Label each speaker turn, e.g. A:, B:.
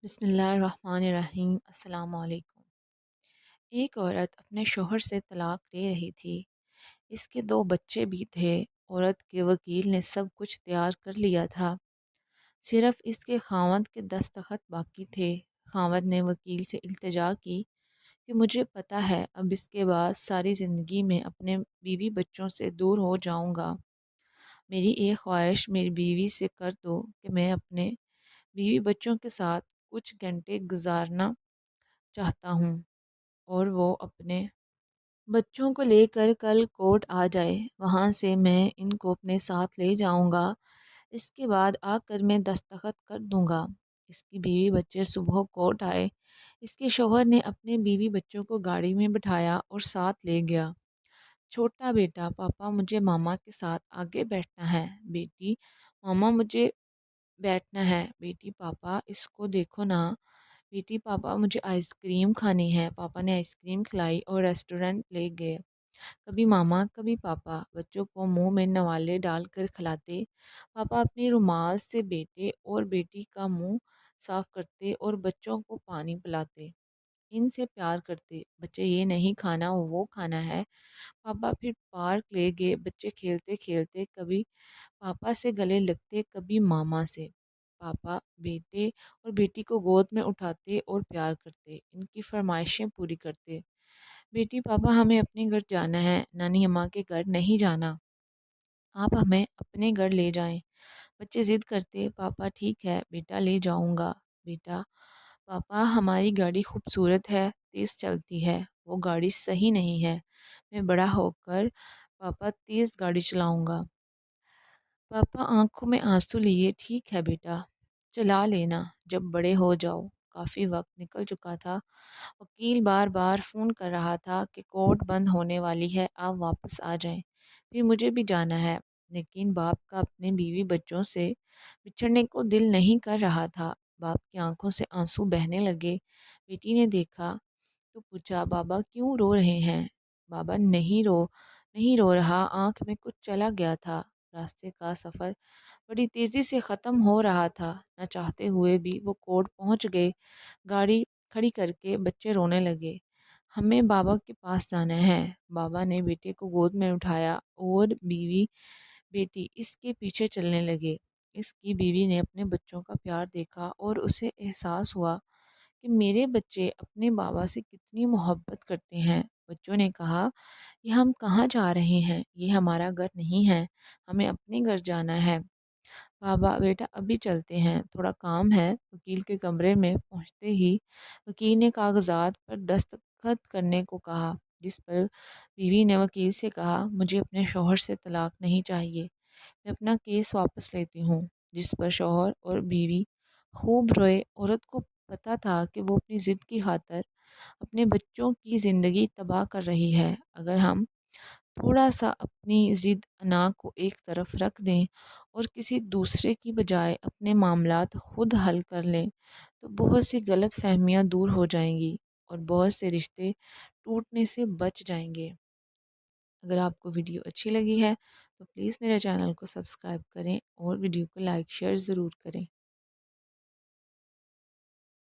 A: بسم اللہ الرحمن الرحیم۔ السلام علیکم۔ ایک عورت اپنے شوہر سے طلاق لے رہی تھی۔ اس کے 2 بچے بھی تھے۔ عورت کے وکیل نے سب کچھ تیار کر لیا تھا، صرف اس کے خاوند کے دستخط باقی تھے۔ خاوند نے وکیل سے التجا کی کہ مجھے پتہ ہے اب اس کے بعد ساری زندگی میں اپنے بیوی بچوں سے دور ہو جاؤں گا۔ میری ایک خواہش میری بیوی سے کر دو کہ میں اپنے بیوی بچوں کے ساتھ کچھ گھنٹے گزارنا چاہتا ہوں، اور وہ اپنے بچوں کو لے کر کل کورٹ آ جائے۔ وہاں سے میں ان کو اپنے ساتھ لے جاؤں گا۔ اس کے بعد آ کر میں دستخط کر دوں گا۔ اس کی بیوی بچے صبح کورٹ آئے۔ اس کے شوہر نے اپنے بیوی بچوں کو گاڑی میں بٹھایا اور ساتھ لے گیا۔ چھوٹا بیٹا: پاپا مجھے ماما کے ساتھ آگے بیٹھنا ہے۔ بیٹی: ماما مجھے بیٹھنا ہے۔ بیٹی: پاپا اس کو دیکھو نا۔ بیٹی: پاپا مجھے آئس کریم کھانی ہے۔ پاپا نے آئس کریم کھلائی اور ریسٹورنٹ لے گئے۔ کبھی ماما کبھی پاپا بچوں کو منہ میں نوالے ڈال کر کھلاتے۔ پاپا اپنی رومال سے بیٹے اور بیٹی کا منہ صاف کرتے اور بچوں کو پانی پلاتے، ان سے پیار کرتے۔ بچے: یہ نہیں کھانا، وہ کھانا ہے۔ پاپا پھر پارک لے گئے۔ بچے کھیلتے کھیلتے کبھی پاپا سے گلے لگتے، کبھی ماما سے۔ پاپا بیٹے اور بیٹی کو گود میں اٹھاتے اور پیار کرتے، ان کی فرمائشیں پوری کرتے۔ بیٹی: پاپا ہمیں اپنے گھر جانا ہے، نانی اماں کے گھر نہیں جانا، آپ ہمیں اپنے گھر لے جائیں۔ بچے ضد کرتے۔ پاپا: ٹھیک ہے بیٹا، لے جاؤں گا۔ بیٹا: پاپا ہماری گاڑی خوبصورت ہے، تیز چلتی ہے، وہ گاڑی صحیح نہیں ہے، میں بڑا ہو کر پاپا تیز گاڑی چلاؤں گا۔ پاپا آنکھوں میں آنسو لیے: ٹھیک ہے بیٹا، چلا لینا جب بڑے ہو جاؤ۔ کافی وقت نکل چکا تھا۔ وکیل بار بار فون کر رہا تھا کہ کورٹ بند ہونے والی ہے، آپ واپس آ جائیں، پھر مجھے بھی جانا ہے۔ لیکن باپ کا اپنے بیوی بچوں سے بچھڑنے کو دل نہیں کر رہا تھا۔ باپ کی آنکھوں سے آنسو بہنے لگے۔ بیٹی نے دیکھا تو پوچھا: بابا کیوں رو رہے ہیں؟ بابا: نہیں رو رہا، آنکھ میں کچھ چلا گیا تھا۔ راستے کا سفر بڑی تیزی سے ختم ہو رہا تھا، نہ چاہتے ہوئے بھی وہ کورٹ پہنچ گئے۔ گاڑی کھڑی کر کے بچے رونے لگے: ہمیں بابا کے پاس جانا ہے۔ بابا نے بیٹے کو گود میں اٹھایا اور بیوی بیٹی اس کے پیچھے چلنے لگے۔ اس کی بیوی نے اپنے بچوں کا پیار دیکھا اور اسے احساس ہوا کہ میرے بچے اپنے بابا سے کتنی محبت کرتے ہیں۔ بچوں نے کہا: یہ ہم کہاں جا رہے ہیں؟ یہ ہمارا گھر نہیں ہے، ہمیں اپنے گھر جانا ہے۔ بابا: بیٹا ابھی چلتے ہیں، تھوڑا کام ہے۔ وکیل کے کمرے میں پہنچتے ہی وکیل نے کاغذات پر دستخط کرنے کو کہا، جس پر بیوی نے وکیل سے کہا: مجھے اپنے شوہر سے طلاق نہیں چاہیے، میں اپنا کیس واپس لیتی ہوں۔ جس پر شوہر اور بیوی خوب روئے۔ عورت کو پتہ تھا کہ وہ اپنی ضد کی خاطر اپنے بچوں کی زندگی تباہ کر رہی ہے۔ اگر ہم تھوڑا سا اپنی ضد انا کو ایک طرف رکھ دیں اور کسی دوسرے کی بجائے اپنے معاملات خود حل کر لیں تو بہت سی غلط فہمیاں دور ہو جائیں گی اور بہت سے رشتے ٹوٹنے سے بچ جائیں گے۔ اگر آپ کو ویڈیو اچھی لگی ہے تو پلیز میرے چینل کو سبسکرائب کریں اور ویڈیو کو لائک شیئر ضرور کریں۔